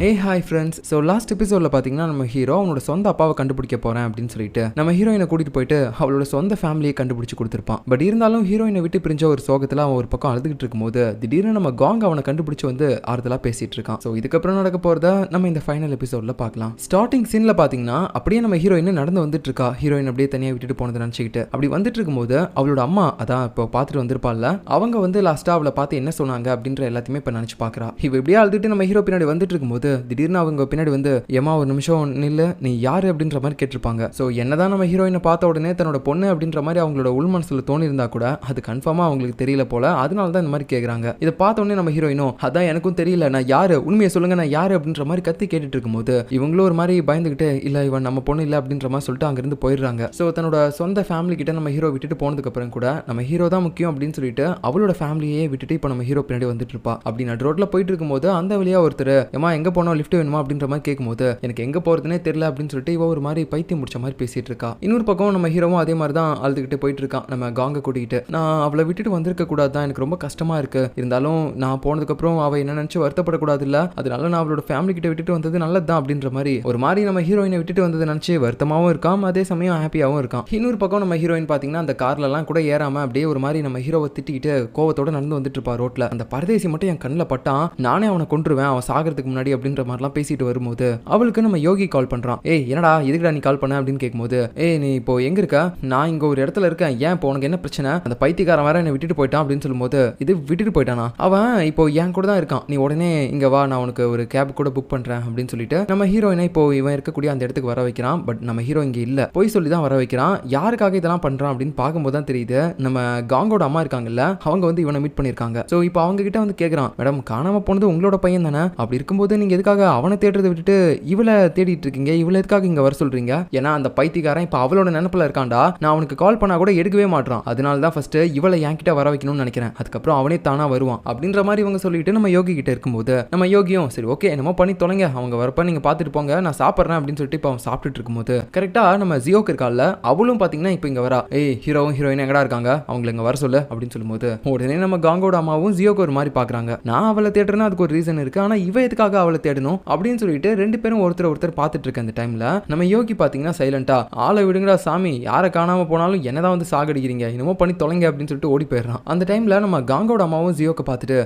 Hi friends. So last எபிசோடில் பார்த்தீங்கன்னா நம்ம ஹீரோ அவனோட சொந்த அப்பாவை கண்டுபிடிக்க போகிறேன் அப்படின்னு சொல்லிட்டு நம்ம ஹீரோயினை கூட்டிகிட்டு போயிட்டு அவளோட சொந்த ஃபேமிலியை கண்டுபிடிச்சி கொடுத்துருப்பான். பட் இருந்தாலும் ஹீரோயினை விட்டு பிரிஞ்ச ஒரு சோகத்தில் அவன் ஒரு பக்கம் அழுதுகிட்டு இருக்கும்போது திடீர்னு நம்ம காங் அவனை கண்டுபிடிச்சி வந்து ஆறுதலாக பேசிகிட்டு இருக்கான். ஸோ இதுக்கப்புறம் நடக்க போகிறத நம்ம இந்த ஃபைனல் எபிசோடில் பார்க்கலாம். ஸ்டார்டிங் சீனில் பார்த்தீங்கன்னா அப்படியே நம்ம ஹீரோயின் நடந்து வந்துட்டு இருக்கா. ஹீரோயின் அப்படியே தனியாக விட்டுட்டு போனதை நினச்சிக்கிட்டு அப்படி வந்துட்டு இருக்கும்போது அவளோட அம்மா அதான் இப்போ பார்த்துட்டு வந்திருப்பாள்ல, அவங்க வந்து லாஸ்ட்டாக அவளை பார்த்து என்ன சொன்னாங்க அப்படின்ற எல்லாத்தையுமே இப்போ நினச்சி பார்க்குறா. இவ இப்படியே அழுதுட்டு நம்ம ஹீரோ பின்னாடி வந்துட்டு இருக்கும்போது திடீர்னு அவங்க பின்னாடி வந்து ஏமா ஒரு நிமிஷம் நில்லு, நீ யாரு அப்படின்ற மாதிரி கேட்டிருப்பாங்க. ஸோ என்னதான் நம்ம ஹீரோயினை பார்த்த உடனே தன்னோட பொண்ணு அப்படின்ற மாதிரி அவங்களோட உள் மனசுல தோணி இருந்தா கூட அது கன்ஃபார்மா அவங்களுக்கு தெரியல போல. அதனால தான் இந்த மாதிரி கேட்குறாங்க. இதை பார்த்த உடனே நம்ம ஹீரோயினும் அதான் எனக்கும் தெரியல, நான் யாரு, உண்மையை சொல்லுங்க, நான் யாரு அப்படின்ற மாதிரி கத்தி கேட்டுட்டு இருக்கும்போது இவங்களும் ஒரு மாதிரி பயந்துகிட்டு இல்ல இவன் நம்ம பொண்ணு இல்லை அப்படின்ற மாதிரி சொல்லிட்டு அங்கிருந்து போயிடுறாங்க. ஸோ தன்னோட சொந்த ஃபேமிலி கிட்ட நம்ம ஹீரோ விட்டுட்டு போனதுக்கு அப்புறம் கூட நம்ம ஹீரோ தான் முக்கியம் அப்படின்னு சொல்லிட்டு அவளோட ஃபேமிலியே விட்டுட்டு இப்போ நம்ம ஹீரோ பின்னாடி வந்துட்டு இருப்பா. அப்படி நான் ரோட்ல போயிட்டு இருக்கும்போது அந்த வழியா ஒருத்தர் ஏமா எங்க போனோம், லிஃப்ட் வேணுமா அப்படின்ற மாதிரி கேட்கும்போது எனக்கு எங்க போறதுனே தெரியல அப்படின்னு சொல்லிட்டு இவ ஒரு மாதிரி பைத்தியம் முடிச்ச மாதிரி பேசிட்டு இருக்கா. இன்னொரு பக்கம் நம்ம ஹீரோவும் அதே மாதிரி தான் அழுதுகிட்டு போயிட்டு இருக்கான். நம்ம காங்க கூட்டிகிட்டு நான் அவளை விட்டுட்டு வந்திருக்க கூடாது தான், எனக்கு ரொம்ப கஷ்டமா இருக்கு, இருந்தாலும் நான் போனதுக்கு அப்புறம் அவ என்ன நினைச்சு வருத்தப்படக்கூடாது இல்ல, அதனால நான் அவளோட ஃபேமிலி கிட்ட விட்டுட்டு வந்தது நல்லதுதான் அப்படின்ற மாதிரி ஒரு மாதிரி நம்ம ஹீரோயினை விட்டுட்டு வந்தது நினைச்சு வருத்தமாவும் இருக்கான், அதே சமயம் ஹாப்பியாவும் இருக்கான். இன்னொரு பக்கம் நம்ம ஹீரோயின் பாத்தீங்கன்னா அந்த கார்ல எல்லாம் கூட ஏறாம அப்படியே ஒரு மாதிரி நம்ம ஹீரோவை திட்டிக்கிட்டு கோவத்தோட நடந்து வந்துட்டு இருப்பா ரோட்ல. அந்த பரதேசி மட்டும் என் கண்ணில் பட்டான், நானே அவனை கொன்றுவேன் அவன் சாகிறதுக்கு முன்னாடி அப்படின்ற மாதிரிலாம் பேசிட்டு வரும்போது அவளுக்கு நம்ம யோகி கால் பண்றான். என்னடா எதுக்குடா நீ கால் பண்ண அப்படின்னு கேட்கும்போது நீ இப்போ எங்க இருக்க, நான் இங்க ஒரு இடத்துல இருக்கேன், ஏன் இப்போ உனக்கு என்ன பிரச்சனை, அந்த பைத்தியக்காரன் வேற என்னை விட்டுட்டு போயிட்டான் அப்படின்னு சொல்லும்போது இது விட்டுட்டு போயிட்டானா, அவன் இப்போ என் கூட தான் இருக்கான், நீ உடனே இங்க வா, நான் உனக்கு ஒரு கேப் கூட புக் பண்றேன் அப்படின்னு சொல்லிட்டு நம்ம ஹீரோயினை இப்போ இவன் இருக்கக்கூடிய அந்த இடத்துக்கு வர வைக்கிறான். பட் நம்ம ஹீரோ இங்க இல்ல, போய் சொல்லி தான் வர வைக்கிறான். யாருக்காக இதெல்லாம் பண்றான் அப்படின்னு பார்க்கும்போது தான் தெரியுது நம்ம காங்கோட அம்மா இருக்காங்கல்ல, அவங்க வந்து இவனை மீட் பண்ணிருக்காங்க. ஸோ இப்போ அவங்க கிட்ட வந்து கேட்கறான், மேடம் காணாம போனது உங்களோட பையன் தானே, அப்படி இருக்கும்போது நீங்க எதுக்காக அவனை தேடுறதை விட்டுட்டு இவளை தேடிட்டு இருக்கீங்க, இவளை எதுக்காக இங்க வர சொல்றீங்க, ஏன்னா அந்த பைத்தியக்காரன் இப்போ அவளோட நினைப்புல இருக்காண்டா, நான் அவனுக்கு கால் பண்ணா கூட எடுக்கவே மாட்டான், அதனால தான் ஃபர்ஸ்ட் இவளை என்கிட்ட வர வைக்கணும்னு நினைக்கிறேன், அதுக்கப்புறம் அவனே தானா வருவான் அப்படின்ற மாதிரி இவங்க சொல்லிட்டு நம்ம யோகி கிட்ட இருக்கும்போது நம்ம யோகியும் சரி ஓகே என்னமோ பண்ணி தொலைங்க, அவங்க வரப்ப நீங்க பாத்துட்டு போங்க, நான் சாப்பிட்றேன் அப்படின்னு சொல்லிட்டு இப்போ அவன் சாப்பிட்டுட்டு இருக்கும்போது கரெக்டா நம்ம ஜியோக்கு இருக்கால, அவளும் பாத்தீங்கன்னா இப்போ இங்க வரா. ஹீரோவும் ஹீரோயின் எங்கடா இருக்காங்க, அவங்களை இங்க வர சொல்லு அப்படின்னு சொல்லும்போது உடனே நம்ம காங்கோட அம்மாவும் ஜியோக்கு ஒரு மாதிரி பாக்குறாங்க. நான் அவளை தேடுறேன்னா அதுக்கு ஒரு ரீசன் இருக்கு, ஆனா இவ எதுக்காக அவளை தேடணும் அப்படின்னு சொல்லிட்டு ரெண்டு பேரும் ஒருத்தர் பார்த்துட்டு இருக்க அந்த டைம்ல நம்ம யோகி பாத்தீங்கன்னா சைலண்டா ஆளை விடுங்கடா சாமி, யாரை காணாம போனாலும் என்னதான் வந்து சாகடிக்கிறீங்க, என்னமோ பண்ணி தொலைங்க அப்படின்னு சொல்லிட்டு ஓடி போயிடுறான். அந்த டைம்ல நம்ம காங்கோட அம்மாவும் ஜியோக்கு பார்த்துட்டு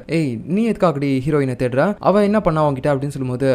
நீ எதுக்காகடி ஹீரோயினை தேடுற, அவ என்ன பண்ணா அவங்கிட்ட அப்படின்னு சொல்லும்போது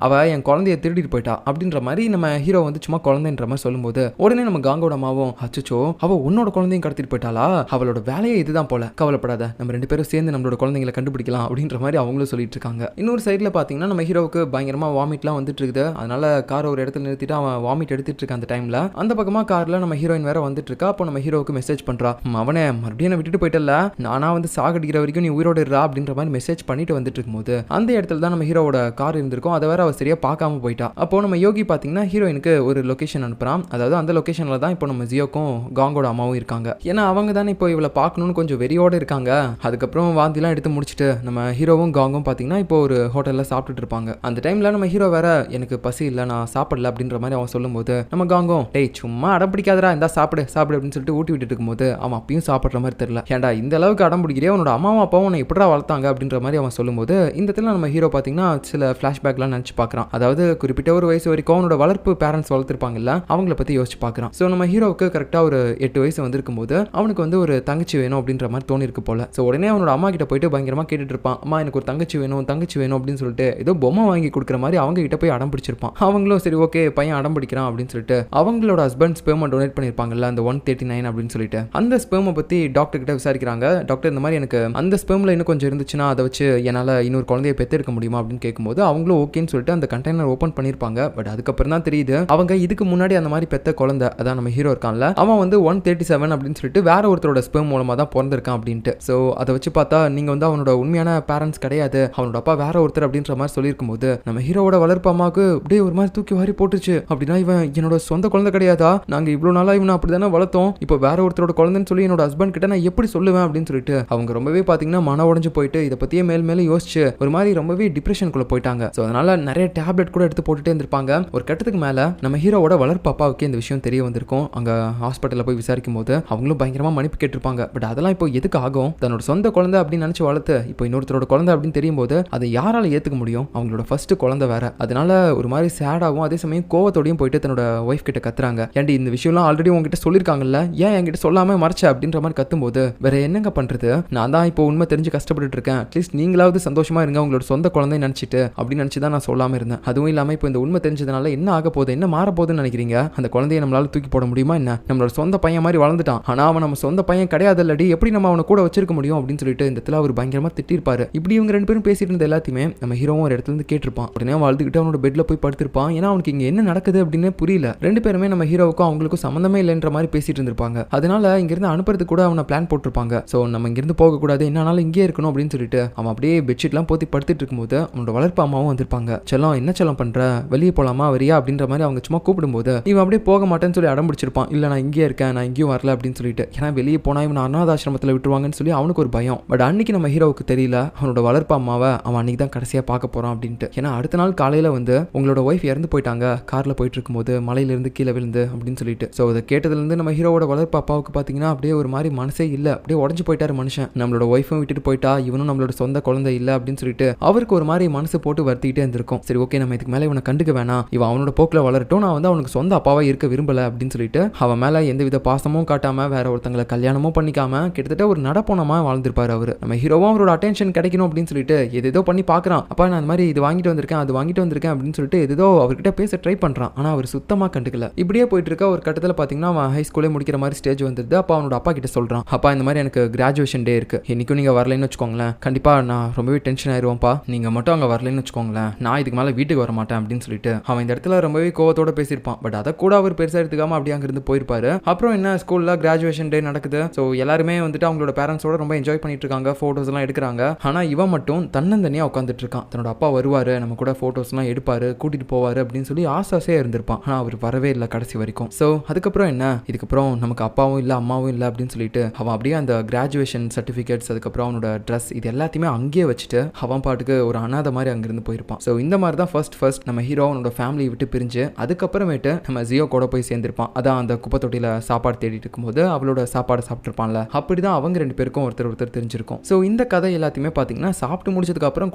அவ என் குழந்தைய திருடிட்டு போயிட்டா அப்படின்ற மாதிரி நம்ம ஹீரோ வந்து சும்மா குழந்தைன்ற மாதிரி சொல்லும்போது உடனே நம்ம காங்கோட அம்மாவும் அச்சோ அவ உன்னோட குழந்தையும் கடத்திட்டு போயிட்டாளா, அவளோட வேலையே இதுதான் போல, கவலைப்படாத, நம்ம ரெண்டு பேரும் சேர்ந்து நம்மளோட குழந்தைங்களை கண்டுபிடிக்கலாம் அப்படின்ற மாதிரி அவங்களும் சொல்லிட்டு இருக்காங்க. இன்னொரு சைட்ல பாத்தீங்கன்னா நம்ம ஹீரோவுக்கு பயங்கரமா வாமிட்லாம் வந்துட்டு இருக்குது. அதனால கார் ஒரு இடத்துல நிறுத்திட்டு அவன் வாமிட் எடுத்துட்டு இருக்க அந்த டைம்ல அந்த பக்கமா கார்ல நம்ம ஹீரோயின் வேற வந்துட்டு இருக்கா. அப்போ நம்ம ஹீரோவுக்கு மெசேஜ் பண்றா, அவனே மறுபடியும் என்ன விட்டுட்டு போயிட்டல, நானா வந்து சாகடிக்கிற வரைக்கும் நீ உயிரோடு இருறா அப்படின்ற மாதிரி மெசேஜ் பண்ணிட்டு வந்துட்டு இருக்கும்போது அந்த இடத்துல தான் நம்ம ஹீரோவோட கார் இருந்திருக்கும். அதை வேற அவ சரியா பார்க்காம போயிட்டா. அப்போ நம்ம யோகி பாத்தீங்கன்னா ஹீரோயினுக்கு ஒரு லொகேஷன் அனுப்புறான். அதாவது அந்த லொகேஷன்ல தான் இப்போ நம்ம ஜியோக்கும் காங்கோட அம்மாவும் இருக்காங்க. ஏன்னா அவங்க தானே இப்போ இவளை பார்க்கணும்னு கொஞ்சம் வெறியோட இருக்காங்க. அதுக்கப்புறம் வாந்திலாம் எடுத்து முடிச்சுட்டு நம்ம ஹீரோவும் காங்கும் பாத்தீங்கன்னா இப்போ ஒரு ஹோட்டல்ல சாப்பிட்டுட்டு இருப்பாங்க. அந்த டைம்ல நம்ம ஹீரோ வேற எனக்கு பசி இல்லை நான் சாப்பிடல அப்படின்ற மாதிரி அவன் சொல்லும்போது நம்ம காங்கும் டேய் சும்மா அடம் பிடிக்காதரா, இந்த சாப்பிடு சாப்பிடு அப்படின்னு சொல்லிட்டு ஊட்டி விட்டுட்டு இருக்கும்போது அவன் அப்பயும் சாப்பிட்ற மாதிரி தெரியல. ஏன்டா இந்த அளவுக்கு அடம் பிடிக்கிறே, உன்னோட அம்மாவும் அப்பாவும் உன்னை எப்படா வளர்த்தாங்க அப்படின்ற மாதிரி அவன் சொல்லும்போது இந்த இடத்துல நம்ம ஹீரோ பார்த்தீங்கன்னா சில ஃபிளாஷ்பேக்லாம் நினச்சி பார்க்குறான். அதாவது குறிப்பிட்ட ஒரு வயசு வரைக்கும் அவனோட வளர்ப்பு பேரண்ட்ஸ் வளர்த்துருப்பாங்கல்ல, அவங்கள பற்றி யோசிச்சு பார்க்குறான். ஸோ நம்ம ஹீரோவுக்கு கரெக்டாக ஒரு 8 வயசு வந்திருக்கும் போது அவனுக்கு வந்து ஒரு தங்கச்சி வேணும் அப்படின்ற மாதிரி தோணி இருக்கு போல. ஸோ உடனே அவனோட அம்மா கிட்ட போயிட்டு பயங்கரமாக கேட்டுட்டு இருப்பான், அம்மா எனக்கு ஒரு தங்கச்சி வேணும் அப்படின்னு சொல்லிட்டு ஏதோ பொம்மை வாங்கி கொடுக்குற மாதிரி அவங்க கிட்ட போய் அடம் பிடிச்சிருப்பான். அவங்களும் சரி ஓகே பையன் அடம் பிடிக்கிறான் அப்படின்னு சொல்லிட்டு அவங்களோட ஹஸ்பண்ட் ஸ்பெர்மை டொனேட் பண்ணிருப்பாங்கல்ல அந்த 139 அப்படின்னு சொல்லிட்டு அந்த ஸ்பெர்மை பத்தி டாக்டர் கிட்ட விசாரிக்கிறாங்க. டாக்டர் இந்த மாதிரி எனக்கு அந்த ஸ்பெர்ம்ல இன்னும் கொஞ்சம் இருந்துச்சுன்னா அதை வச்சு என்னால் இன்னொரு குழந்தைய பெற்றெடுக்க முடியுமா அப்படின்னு கேட்கும்போது அவங்களும் ஓகேன்னு சொல்லிட்டு அந்த கண்டெய்னர் ஓப்பன் பண்ணிருப்பாங்க. பட் அதுக்கப்புறம் தான் தெரியுது அவங்க இதுக்கு முன்னாடி அந்த மாதிரி பெத்த குழந்தை அதான் நம்ம ஹீரோ இருக்கான்ல அவன் வந்து 137 அப்படின்னு சொல்லிட்டு வேற ஒருத்தரோட ஸ்பெர்ம் மூலமா தான் பிறந்திருக்கான் அப்படின்ட்டு. ஸோ அதை வச்சு பார்த்தா நீங்க வந்து அவனோட உண்மையான பேரண்ட்ஸ் கிடையாது, அவனோட அப்பா வேற ஒருத்தர் அப்படின்ற மாதிரி சொல்லியிருக்கும் போது நம்ம ஹீரோவோட வளர்ப்பு அம்மாவுக்கு அப்படியே ஒரு மாதிரி தூக்கி வாரி போட்டுச்சு. அப்படின்னா இவன் என்னோட சொந்த குழந்தை கிடையாதா, நாங்க இவ்வளவு நாளா இவனை அப்படிதானே வளர்த்தோம், இப்போ வேற ஒருத்தரோட குழந்தைன்னு சொல்லி என்னோட ஹஸ்பண்ட் கிட்ட நான் எப்படி சொல்லுவேன் அப்படின்னு சொல்லிட்டு அவங்க ரொம்பவே பாத்தீங்கன்னா மன உடைஞ்சு போயிட்டு இதை பத்தியே மேலும் யோசிச்சு ஒரு மாதிரி ரொம்பவே டிப்ரெஷனுக்குள்ள போயிட்டாங்க. ஸோ அதனால நிறைய டேப்லெட் கூட எடுத்து போட்டுட்டே இருந்திருப்பாங்க. ஒரு கட்டத்துக்கு மேல நம்ம ஹீரோவோட வளர்ப்பு அப்பாவுக்கு இந்த விஷயம் தெரிய வந்திருக்கும். அங்க ஹாஸ்பிட்டல்ல போய் விசாரிக்கும் போது அவங்களும் பயங்கரமா மன்னிப்பு கேட்டிருப்பாங்க. பட் அதெல்லாம் இப்போ எதுக்கு ஆகும், தன்னோட சொந்த குழந்தை அப்படின்னு நினைச்சு வளர்த்து இப்போ இன்னொருத்தரோட குழந்தை அப்படின்னு தெரியும் போது அதை யாரால ஏத்துக்க முடியும். அவங்களோட ஃபர்ஸ்ட் குழந்தை வேற. அதனால ஒரு மாதிரி சேடாகவும் அதே சமயம் கோவத்தோடையும் போயிட்டு தன்னோட ஒய்ஃப் கிட்ட கத்துறாங்க. ஏன்டி இந்த விஷயம்லாம் ஆல்ரெடி உங்ககிட்ட சொல்லியிருக்காங்கல்ல, ஏன் என்கிட்ட சொல்லாம மறைச்ச அப்படின்ற மாதிரி கத்தும்போது வேற என்னங்க பண்றது, நான் தான் இப்போ உண்மை தெரிஞ்சு கஷ்டப்பட்டு இருக்கேன், அட்லீஸ்ட் நீங்களாவது சந்தோஷமா இருங்க உங்களோட சொந்த குழந்தை நினைச்சிட்டு அப்படின்னு நினைச்சு தான் நான் சொல்லாம இருந்தேன். அதுவும் இல்லாம இப்போ இந்த உண்மை தெரிஞ்சதுனால என்ன ஆக போகுது, என்ன மாற போகுதுன்னு நினைக்கிறீங்க? அந்த குழந்தைய நம்மளால தூக்கி போட முடியுமா என்ன? நம்மளோட சொந்த பையன் மாதிரி வளர்ந்துட்டான், ஆனா அவன் நம்ம சொந்த பையன் கிடையாது இல்லடி, எப்படி நம்ம அவனை கூட வச்சிருக்க முடியும் அப்படின்னு சொல்லிட்டு இந்த இடத்துல அவர் பயங்கரமா திட்டிருப்பாரு. இப்படி இவங்க ரெண்டு பேரும் பேசிட்டு இருந்த எல்லாத்தையுமே நம்ம ஹீரோவும் ஒரு இடத்துல இருந்து கேட்டிருப்பான். உடனே வாழ்ந்துகிட்டு அவனோட பெட்ல போய் படுத்திருப்பான். ஏன்னா அவனுக்கு இங்க என்ன நடக்குது அப்படின்னு புரியல. ரெண்டு பேருமே நம்ம ஹீரோவுக்கும் அவங்களுக்கும் சம்பந்தமே இல்லைன்ற மாதிரி பேசிட்டு இருந்திருப்பாங்க. அதனால இங்கிருந்து அனுப்புறதுக்கு கூட அவனை பிளான் போட்டிருப்பாங்க. ஸோ நம்ம இங்கிருந்து போக கூடாது, என்னாலும் இங்கே இருக்கணும் அப்படின்னு சொல்லிட்டு அவன் அப்படியே பெட்ஷீட்லாம் போத்தி படுத்துட்டு இருக்கும்போது அவனோட வளர்ப்பு அம்மாவும் வந்திருப்பாங்க. செல்லம் என்ன செல்லம் பண்ற, வெளியே போலாமா வரியா அப்படின்ற மாதிரி அவங்க சும்மா கூப்பிடும்போது இவன் அப்படியே போக மாட்டேன்னு சொல்லி அடம் பிடிச்சிருப்பான். இல்ல நான் இங்கே இருக்கேன், நான் இங்கேயும் வரல அப்படின்னு சொல்லிட்டு. ஏன்னா வெளியே போனா இவன் அநாதாசிரமத்தில் விட்டுருவாங்கன்னு சொல்லி அவனுக்கு ஒரு பயம். பட் அன்னைக்கு நம்ம ஹீரோவுக்கு தெரியல அவனோட வளர்ப்பு அம்மாவை அவன் அன்னைக்கு தான் கடைசியா பார்க்க போறான் அப்படின்ட்டு. ஏன்னா அடுத்த நாள் காலையில வந்து உங்களோட ஒய்ஃப் இறந்து போயிட்டாங்க கார்ல போயிட்டு இருக்கும்போது மலையிலிருந்து கீழே விழுந்து அப்படின்னு சொல்லிட்டு. ஸோ அதை கேட்டதுல இருந்து நம்ம ஹீரோவோட வளர்ப்பு அப்பாவுக்கு பாத்தீங்கன்னா அப்படியே ஒரு மாதிரி மனசே இல்ல, அப்படியே உடஞ்சு போயிட்டாரு மனுஷன். நம்மளோட ஒய்ஃபும் விட்டுட்டு போயிட்டா, இவனும் நம்மளோட சொந்த குழந்தை இல்ல அப்படின்னு சொல்லிட்டு அவருக்கு ஒரு மாதிரி மனசு போட்டு வருத்திக்கிட்டே இருந்திருக்கும். சரி ஓகே, நம்ம இதுக்கு மேல இவனை கண்டுக்க வேணாம், இவன் அவனோட போக்குல வளரட்டும், நான் வந்து அவனுக்கு சொந்த அப்பாவா இருக்க விரும்பல அப்படின்னு சொல்லிட்டு அவன் மேல எந்தவித பாசமும் காட்டாம வேற ஒருத்தங்களை கல்யாணமும் பண்ணிக்காம கிட்டத்தட்ட ஒரு நடப்போனமா வாழ்ந்திருப்பாரு அவரு. நம்ம ஹீரோவும் அவரோட அட்டென்ஷன் கிடைக்கணும் அப்படின்னு சொல்லிட்டு எதோ பண்ணி பாக்குறான். அப்பா நான் அந்த மாதிரி இது வாங்கிட்டு வந்திருக்கேன், அது வாங்கிட்டு வந்திருக்கேன் அப்படின்னு சொல்லிட்டு எதோ அவர்கிட்ட பேச ட்ரை பண்றான். ஆனா அவர் சுத்தமா கண்டுக்கல. இப்படியே போயிட்டு இருக்க ஒரு கட்டத்துல பாத்தீங்கன்னா அவன் ஹை ஸ்கூலே முடிக்கிற மாதிரி ஸ்டேஜ் வந்துருது. அப்ப அவனோட அப்பா கிட்ட சொல்றான், அப்பா இந்த மாதிரி எனக்கு கிராஜுவேஷன் டே இருக்கு, இன்னைக்கும் நீங்க வரலன்னு வச்சுக்கோங்களேன், கண்டிப்பா நான் ரொம்பவே டென்ஷன் ஆயிருவோம்ப்பா, நீங்க மட்டும் அங்க வரலன்னு வச்சுக்கோங்களேன், நான் இதுக்கு மேல வீட்டுக்கு வர மாட்டேன் அப்படின்னு சொல்லிட்டு அவன் இந்த இடத்துல ரொம்பவே கோவத்தோட பேசியிருப்பான். பட் அதை கூட அவர் பெருசா எடுத்துக்காம அப்படியே அங்கிருந்து போயிருப்பாரு. அப்புறம் என்ன ஸ்கூல்ல கிராஜுவேஷன் டே நடக்குது. ஸோ எல்லாருமே வந்துட்டு அவங்களோட பேரண்ட்ஸோட ரொம்ப என்ஜாய் பண்ணிட்டு இருக்காங்க, போட்டோஸ் எல்லாம் எடுக்கிறாங்க. ஆனா இவன் மட்டும் தன்னந்தனியா உட்காந்துட்டு இருக்கான். தன்னோட அப்பா வருவாரு, நம்ம கூட போட்டோஸ் எல்லாம் எடுப்பாரு, கூட்டிட்டு போவாரு அப்படின்னு சொல்லி ஆசாசையா இருந்திருப்பான். ஆனா அவர் வரவே இல்லை கடைசி வரைக்கும். ஸோ அதுக்கப்புறம் என்ன, இதுக்கப்புறம் நமக்கு அப்பாவும் இல்லை அம்மாவும் இல்லை அப்படின்னு சொல்லிட்டு அவன் அப்படியே அந்த கிராஜுவேஷன் சர்டிஃபிகேட்ஸ் அதுக்கப்புறம் அவனோட ட்ரெஸ் இது எல்லாத்தையுமே அங்கேயே வச்சுட்டு அவன் பாட்டுக்கு ஒரு அனாதை மாதிரி அங்கிருந்து போயிருப்பான். ஸோ இந்த மாதிரி தான் ஃபர்ஸ்ட் நம்ம ஹீரோ அவனோட ஃபேமிலியை விட்டு பிரிஞ்சு அதுக்கப்புறமேட்டு நம்ம ஜியோ கூட போய் சேர்ந்திருப்பான். அதான் அந்த குப்பை தொட்டியில சாப்பாடு தேடிட்டு இருக்கும்போது அவளோட சாப்பாடு சாப்பிட்டுருப்பான்ல, அப்படிதான் அவங்க ரெண்டு பேருக்கும் ஒருத்தர் தெரிஞ்சிருக்கும். ஸோ இந்த கதை எல்லாத்தையுமே பார்த்தீங்கன்னா சாப்பிட்டு முடிச்சதுக்கு அப்புறம்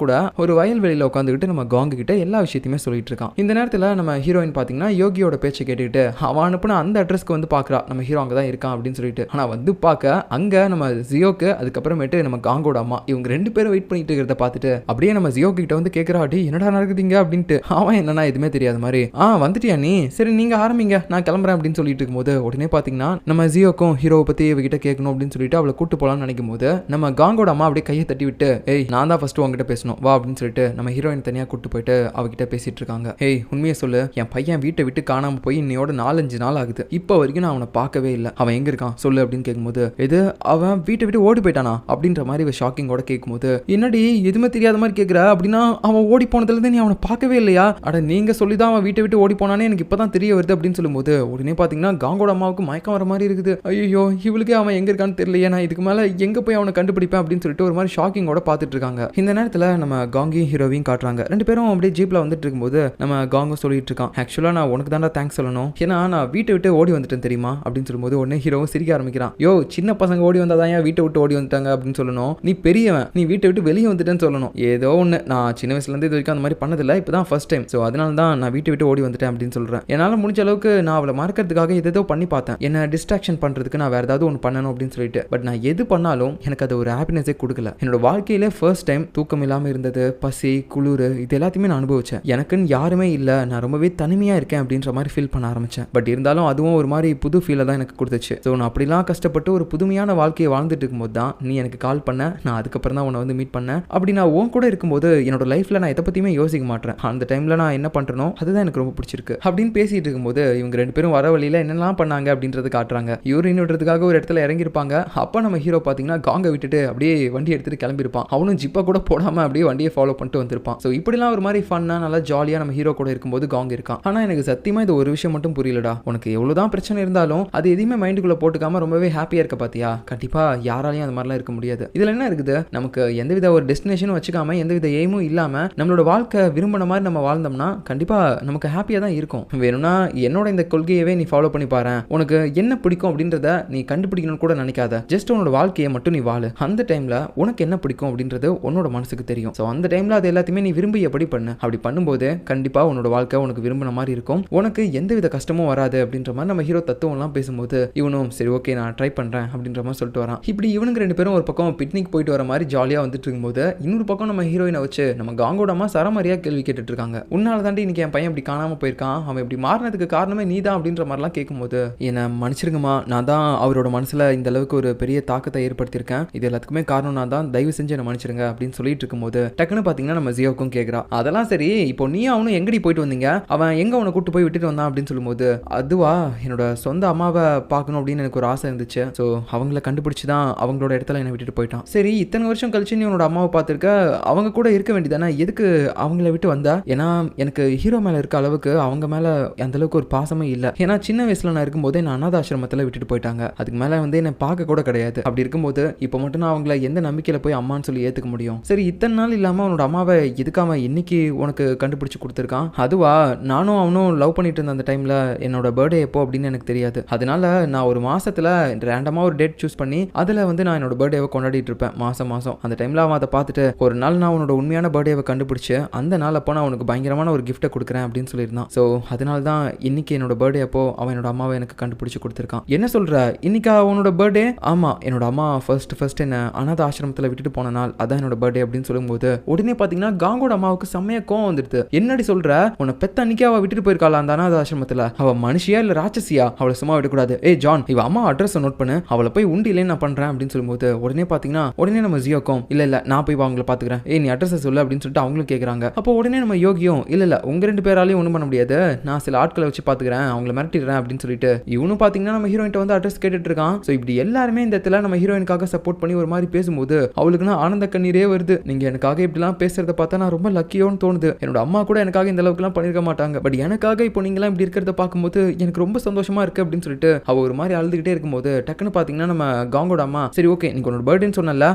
கூட ஒரு வயல்வெளியில் உட்காந்துக்கிட்டு நம்ம காங்கு கிட்ட எல்லா விஷயத்தையுமே சொல்லிட்டு இருக்கான். இந்த நேரத்தில் நம்ம ஹீரோயின் பார்த்தீங்கன்னா யோகியோட பேச்சை கேட்டுக்கிட்டு அவன் அனுப்புன அந்த அட்ரஸ்க்கு வந்து பார்க்குறா, நம்ம ஹீரோ அங்கே தான் இருக்கான் அப்படின்னு சொல்லிட்டு. ஆனால் வந்து பார்க்க அங்கே நம்ம ஜியோக்கு அதுக்கப்புறமேட்டு நம்ம காங்கோட அம்மா இவங்க ரெண்டு பேரும் வெயிட் பண்ணிட்டு இருக்கிறத பார்த்துட்டு அப்படியே நம்ம ஜியோ கிட்ட வந்து கேட்குறா, அடி என்னடா நடக்குதுங்க அப்படின்ட்டு. அவன் என்னன்னா எதுவுமே தெரியாத மாதிரி வந்துட்டியா நீ, சரி நீங்க ஆரம்பிங்க நான் கிளம்புறேன் அப்படின்னு சொல்லிட்டு இருக்கும்போது உடனே பார்த்தீங்கன்னா நம்ம ஜியோக்கும் ஹீரோவை பற்றி இவகிட்ட கேட்கணும் அப்படின்னு சொல்லிட்டு அவளை கூட்டு போகலான்னு நினைக்கும் போது நம்ம காங்கோட அம்மா அப்படியே கையை தட்டி விட்டு, ஏய் நான் தான் ஃபர்ஸ்ட் உங்ககிட்ட பேசணும் வா அப்படின்னு சொல்லிட்டு நம்ம ஹீரோயின் தனியாக கூட்டு போயிட்டு அவகிட்ட பேசிட்டு இருக்காங்க. ஏய் உண்மையை சொல்லு, என் பையன் வீட்டை விட்டு காணாம போய் இன்னையோட 4-5 நாள் ஆகுது, இப்போ வரைக்கும் நான் அவனை பார்க்கவே இல்லை, அவன் எங்க இருக்கான் சொல்லு அப்படின்னு கேட்கும்போது, எது அவன் வீட்டை விட்டு ஓடி போயிட்டானா அப்படின்ற மாதிரி ஷாக்கிங்கோட கேட்கும்போது, என்னடி எதுவுமே தெரியாத மாதிரி கேட்குற, அப்படின்னா அவன் ஓடி போனதுலேருந்து நீ அவனை பார்க்கவே இல்லையா, அட நீங்க சொல்லி தான் அவன் வீட்டை விட்டு ஓடி போனானே எனக்கு இப்பதான் தெரிய வருது அப்படின்னு சொல்லும்போது உடனே பார்த்தீங்கன்னா காங்கோட அம்மாவுக்கு மயக்கம் வர மாதிரி இருக்குது. ஐயோ இவளுக்கே அவன் எங்க இருக்கான்னு தெரியலையே, நான் இதுக்கு மேல எங்க போய் அவனை கண்டுபிடிப்பேன் அப்படின்னு சொல்லிட்டு ஒரு மாதிரி ஷாக்கிங்கோட பார்த்துட்டு இருக்காங்க. இந்த நேரத்தில் நம்ம காங்கியும் ஹீரோவையும் காட்டுறாங்க. ரெண்டு பேரும் அப்படியே ஜீப்ல வந்துட்டு இருக்கும்போது நம்ம காங்கும் சொல்லிட்டு இருக்கான், ஆக்சுவலா நான் உனக்கு தான்டா தேங்க்ஸ் சொல்லணும், ஏன்னா நான் வீட்டை விட்டு ஓடி வந்துட்டேன் தெரியுமா அப்படின்னு சொல்லும்போது உடனே ஹீரோவும் சிரிக்க ஆரம்பிக்கிறான். யோ சின்ன பசங்க ஓடி வந்தாதான் ஏன் வீட்டை விட்டு ஓடி வந்துட்டாங்க அப்படின்னு சொல்லணும், நீ பெரியவன் நீ வீட்டை விட்டு வெளியே வந்துட்டேன்னு சொல்லணும். ஏதோ ஒன்று நான் சின்ன வயசுல இருந்து இது வரைக்கும் அந்த மாதிரி பண்ணதில்லை, இப்பதான் ஃபர்ஸ்ட் டைம், ஸோ அதனால தான் நான் வீட்டை விட்டு ஓடி வந்துட்டேன் அப்படின்னு சொல்றேன். என்னால் முடிஞ்ச அளவுக்கு நான் அவளை மறக்கிறதுக்காக ஏதோ பண்ணி பார்த்தேன், என்ன டிஸ்ட்ராக்ஷன் பண்றதுக்கு நான் வேற ஏதாவது ஒன்று பண்ணணும் அப்படின்னு சொல்லிட்டு. பட் நான் எது பண்ணாலும் எனக்கு அது ஒரு ஹாப்பினஸே கொடுக்கல. என்னோட வாழ்க்கையில ஃபர்ஸ்ட் டைம் தூக்கம் இல்லாமல் இருந்தது, பசி குளிர் இது எல்லாத்தையுமே நான் அனுபவிச்சேன். எனக்குன்னு யாருமே இல்லை, நான் ரொம்பவே தனிமையா இருக்கேன் அப்படின்ற மாதிரி ஃபீல் பண்ண ஆரம்பிச்சேன். பட் இருந்தாலும் அதுவும் ஒரு மாதிரி புது ஃபீலை தான் எனக்கு கொடுத்துச்சு. ஸோ நான் அப்படிலாம் கஷ்டப்பட்டு ஒரு புதுமையான வாழ்க்கையை வாழ்ந்துட்டு இருக்கும்போது தான் நீ எனக்கு கால் பண்ண, நான் அதுக்கப்புறம் தான் உன்னை வந்து மீட் பண்ணேன். அப்படி நான் உன் கூட இருக்கும்போது என்னோட லைஃப்ல நான் எதை பத்தியுமே யோசிக்க மாட்டேன், அந்த டைம்ல நான் என்ன பண்றனோ அதுதான் எனக்கு ரொம்ப பிடிச்சிருக்கு அப்படின்னு பேசிட்டு இருக்கும்போது இவங்க ரெண்டு பேரும் வர வழியில என்னெல்லாம் பண்ணாங்க அப்படின்றது காட்டுறாங்க. யூரின் விடுறதுக்காக ஒரு இடத்துல இறங்கியிருப்பாங்க. அப்போ நம்ம ஹீரோ பார்த்தீங்கன்னா காங்க விட்டுட்டு அப்படியே வண்டி எடுத்துட்டு கிளம்பியிருப்பான். அவனும் ஜிப்பா கூட போடாம அப்படியே வண்டியை ஃபாலோ பண்ணிட்டு வந்திருப்பான். ஸோ இப்படிலாம் ஒரு மாதிரி ஃபன்னா நல்லா ஜாலியா நம்ம ஹீரோ கூட இருக்கும்போது காங் இருக்கான். ஆனா எனக்கு சத்தியமா இது ஒரு விஷயம் மட்டும் புரியலடா, உனக்கு எவ்வளவுதான் பிரச்சனை இருந்தாலும் அது எதையுமே மைண்டுக்குள்ள போட்டுக்காம ரொம்பவே ஹாப்பியா இருக்க பாத்தியா, கண்டிப்பா யாராலையும் அந்த மாதிரிலாம் இருக்க முடியாது. இதுல என்ன இருக்குது, நமக்கு எந்தவித ஒரு டெஸ்டினேஷனும் வச்சுக்காம எந்தவித எய்மும் இல்லாம நம்மளோட வாழ்க்கை விரும்பின மாதிரி நம்ம வாழ்ந்தோம்னா கண்டிப்பா நமக்கு ஹாப்பியா தான் இருக்கும். வேணும்னா என்னோட இந்த கொள்கையவே நீ ஃபாலோ பண்ணி பாரு, உனக்கு என்ன பிடிக்கும் அப்படின்றத நீ கண்டுபிடிக்கணும்னு கூட நினைக்காத, ஜஸ்ட் உன்னோட வாழ்க்கையை மட்டும் நீ வாழு, அந்த டைம்ல உனக்கு என்ன பிடிக்கும் அப்படின்றது உன்னோட மனசுக்கு தெரியும். ஸோ அந்த டைம்ல அது எல்லாத்தையும் எல்லாத்தையுமே நீ விரும்பியபடி பண்ணு. அப்படி பண்ணும்போது கண்டிப்பா உன்னோட வாழ்க்கை உனக்கு விரும்பின மாதிரி இருக்கும், உனக்கு எந்தவித கஷ்டமும் வராது அப்படின்ற மாதிரி நம்ம ஹீரோ தத்துவம்லாம் பேசும்போது இவனும் சரி ஓகே நான் ட்ரை பண்றேன் அப்படின்ற மாதிரி சொல்லிட்டு வரான். இப்படி இவனுங்க ரெண்டு பேரும் ஒரு பக்கம் பிக்னிக் போயிட்டு வர மாதிரி ஜாலியா வந்துட்டு இருக்கும்போது இன்னொரு பக்கம் நம்ம ஹீரோயினை வச்சு நம்ம காங்கோட அம்மா சரமாரியா கேள்வி கேட்டுட்டு இருக்காங்க. உன்னால தாண்டி இன்னைக்கு என் பையன் இப்படி காணாம போயிருக்கான், அவன் இப்படி மாறினதுக்கு காரணமே நீ தான் அப்படின்ற மாதிரிலாம் கேட்கும்போது என்னை மன்னிச்சிருங்கம்மா, நான் தான் அவரோட மனசுல இந்த அளவுக்கு ஒரு பெரிய தாக்கத்தை ஏற்படுத்தியிருக்கேன், இது எல்லாத்துக்குமே காரணம் நான் தான், தயவு செஞ்சு என்னை மன்னிச்சிருங்க அப்படின்னு சொல்லிட்டு இருக்கும்போது டக்குன்னு பாத்தீங்கன்னா நம்ம ஜியோக்கும் கேட்குறா, அதெல்லாம் சரி இப்போ நீ அவனும் எங்கடி போயிட்டு வந்தீங்க, அவன் எங்க அவனை கூட்டு போய் விட்டுட்டு வந்தான் அப்படின்னு சொல்லும்போது அதுவா என்னோட சொந்த அம்மாவை பார்க்கணும் அப்படின்னு எனக்கு ஒரு ஆசை இருந்துச்சு, ஸோ அவங்கள கண்டுபிடிச்சி தான் அவங்களோட இடத்துல என்னை விட்டுட்டு போயிட்டான். சரி இத்தனை வருஷம் கழிச்சு நீ உன்னோட அம்மாவை பார்த்துருக்க, அவங்க கூட இருக்க வேண்டியதானே, எதுக்கு அவங்கள விட்டு வந்தா? ஏன்னா எனக்கு ஹீரோ மேலே இருக்க அளவுக்கு அவங்க மேலே அந்த அளவுக்கு ஒரு பாசமே இல்லை. ஏன்னா சின்ன வயசுல நான் இருக்கும்போதே நான் அனாத ஆசிரமத்தில் விட்டுட்டு போயிட்டாங்க, அதுக்கு மேலே வந்து என்னை பார்க்க கூட கிடையாது. அப்படி இருக்கும்போது இப்போ மட்டும் நான் அவங்கள எந்த நம்பிக்கையில போய் அம்மான்னு சொல்லி ஏற்றுக்க முடியும்? சரி இத்தனை நாள் இல்லாமல் உன்னோட அம்மாவை எதுக்காம இன்னைக்கு உனக்கு கண்டுபிடிச்சு கொடுத்துருக்கான்? அதுவா நானும் அவனும் லவ் பண்ணிட்டு இருந்த அந்த டைம்ல என்னோட பர்த்டே எப்போ அப்படின்னு எனக்கு தெரியாது, அதனால நான் ஒரு மாசத்துல ரேண்டமா ஒரு டேட் சூஸ் பண்ணி அதுல வந்து நான் என்னோட பர்த்டேவை கொண்டாடிட்டு இருப்பேன் மாசம் மாசம். அந்த டைம்ல அவன் அதை பார்த்துட்டு ஒரு நாள் நான் உன்னோட உண்மையான பர்த்டேவை கண்டுபிடிச்சு அந்த நாள் அப்போ நான் உனக்கு பயங்கரமான ஒரு கிஃப்ட்டை கொடுக்குறேன் அப்படின்னு சொல்லியிருந்தான். ஸோ அதனால தான் இன்னைக்கு என்னோட பர்த்டே அப்போ அவன் என்னோட அம்மாவை எனக்கு கண்டுபிடிச்சு கொடுத்துருக்கான். என்ன சொல்ற, இன்னைக்கு அவனோட பர்த்டே? ஆமா, என்னோட அம்மா ஃபர்ஸ்ட் என்ன அனாத ஆசிரமத்தில் விட்டுட்டு போன நாள், அதான் என்னோட பர்த்டே அப்படின்னு சொல்லும்போது உடனே பாத்தீங்கன்னா காங்கோட அம்மாவுக்கு செம்மையா கோவம் வந்துடுது. என்னடி சொல்ற, உன்னை பெத்த அன்னைக்கு அவ விட்டுட்டு போயிருக்காளா அந்த அனாத ஆசிரமத்தில், அவ மனுஷியா இல்ல ராட்சசியா, அவளை சும்மா விடக்கூடாது. ஏய் ஜான், இவ அம்மா அட்ரஸ் நோட் பண்ணு, அவளை போய் உண்டியிலே நான் பண்றேன் அப்படின்னு சொல்லும்போது உடனே பாத்தீங்கன்னா உடனே நம்ம ஜியோக்கும் இல்ல நான் போய் அவங்களை பாத்துக்கிறேன், ஏய் நீ அட்ரஸ் சொல்லு அப்படின்னு சொல்லிட்டு அவங்களும் கேட்கறாங்க. அப்போ உடனே நம்ம யோகியும் இல்ல உங்க ரெண்டு பேராலையும் ஒன்றும் பண்ண முடியாது, நான் சில ஆட்களை வச்சு பாத்துக்கிறேன், அவங்களை மிரட்டிடுறேன் அப்படின்னு சொல்லிட்டு இவனும் பாத்தீங்கன்னா நம்ம ஹீரோயின் வந்து அட்ரஸ் கேட்டுட்டு இருக்கான். ஸோ இப்படி எல்லாருமே இந்த இடத்துல நம்ம ஹீரோயினுக்காக சப்போர்ட் பண்ணி ஒரு மாதிரி பேசும்போது அவளுக்குன்னா ஆனந்த கண்ணீரே வருது. நீங்க எனக்காக இப்படிலாம் பேசுறத பார்த்தா நான் ரொம்ப லக்கியோன்னு தோணுது, என்னோட அம்மா கூட எனக்காக இந்த அளவுக்குலாம் பண்ணிருக்க மாட்டாங்க, பட் எனக்காக இப்போ நீங்களாம் இப்படி இருக்கிறத பார்க்கும்போது எனக்கு ரொம்ப சந்தோஷமா இருக்கு அப்படின்னு சொல்லிட்டு அவ ஒரு மாதிரி அழுதுகிட்டே இருக்கும்போது டக்குன்னு பாத்தீங்கன்னா நம்ம காங்கோட அம்மா சரி ஓகே நீங்க உன்னோட பர்த்டேன்னு சொன்னல,